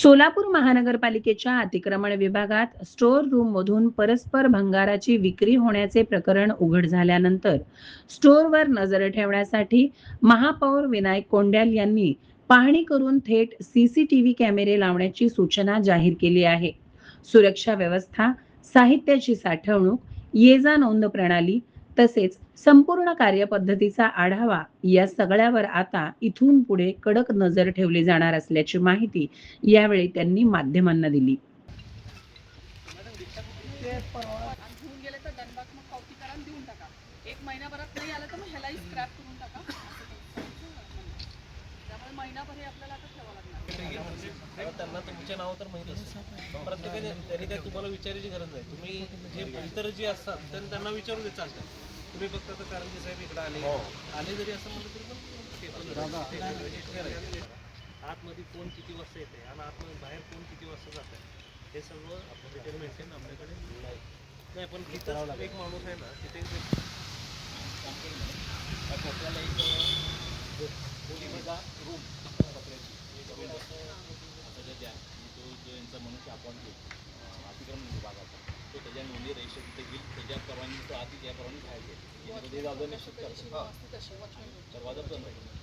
सोलापूर महानगरपालिकेच्या अतिक्रमण विभागात स्टोअर रूम मधून परस्पर भंगाराची विक्री होण्याचे प्रकरण उघड झाल्यानंतर स्टोअरवर नजर ठेवण्यासाठी महापौर विनायक कोंड्याल यांनी पाहणी करून थेट सीसीटीव्ही कॅमेरे लावण्याची सूचना जाहीर केली आहे. सुरक्षा व्यवस्था, साहित्याची साठवणूक, ये-जा नोंद प्रणाली तसेच संपूर्ण कार्यपद्धतीचा आढावा या सगळ्यावर आता इथून पुढे कडक नजर ठेवली जाणार असल्याची माहिती यावेळी त्यांनी माध्यमांना दिली. आणि घेऊन गेले तर दंडात्मक पावती करा आणि देऊन टाका. 1 महिन्याभरात नाही आलं तर मग ह्यालाही स्क्रॅप करून टाका. त्यामुळे महिनाभर हे आपल्याला आता ठेवावं लागणार. त्यांना तुमचे नाव तर माहिती असतं. प्रत्येकाने त्यांनी काय तुम्हाला विचारायची गरज नाही. तुम्ही जे इतर जे असतात त्यांना विचारू दे चालतं. तुम्ही फक्त आता कारंजी साहेब इकडे आले जरी असं म्हणलं तरी पण आतमध्ये कोण किती वाजता येते आणि आतमध्ये बाहेर कोण किती वाजता जात आहे हे सगळं डिटेल मेंटेन आपल्याकडे नाही. पण तिथं एक माणूस आहे ना तिथे रूम जो यांचा मनुष्य अपॉइंट होईल अतिक्रमण विभागाचा तो त्याच्या नोंदी रजिस्टर तिथे घेईल. त्याच्या परवानगी तो आधी त्या परवानगी घ्यायची दरवाजा बंद आहे.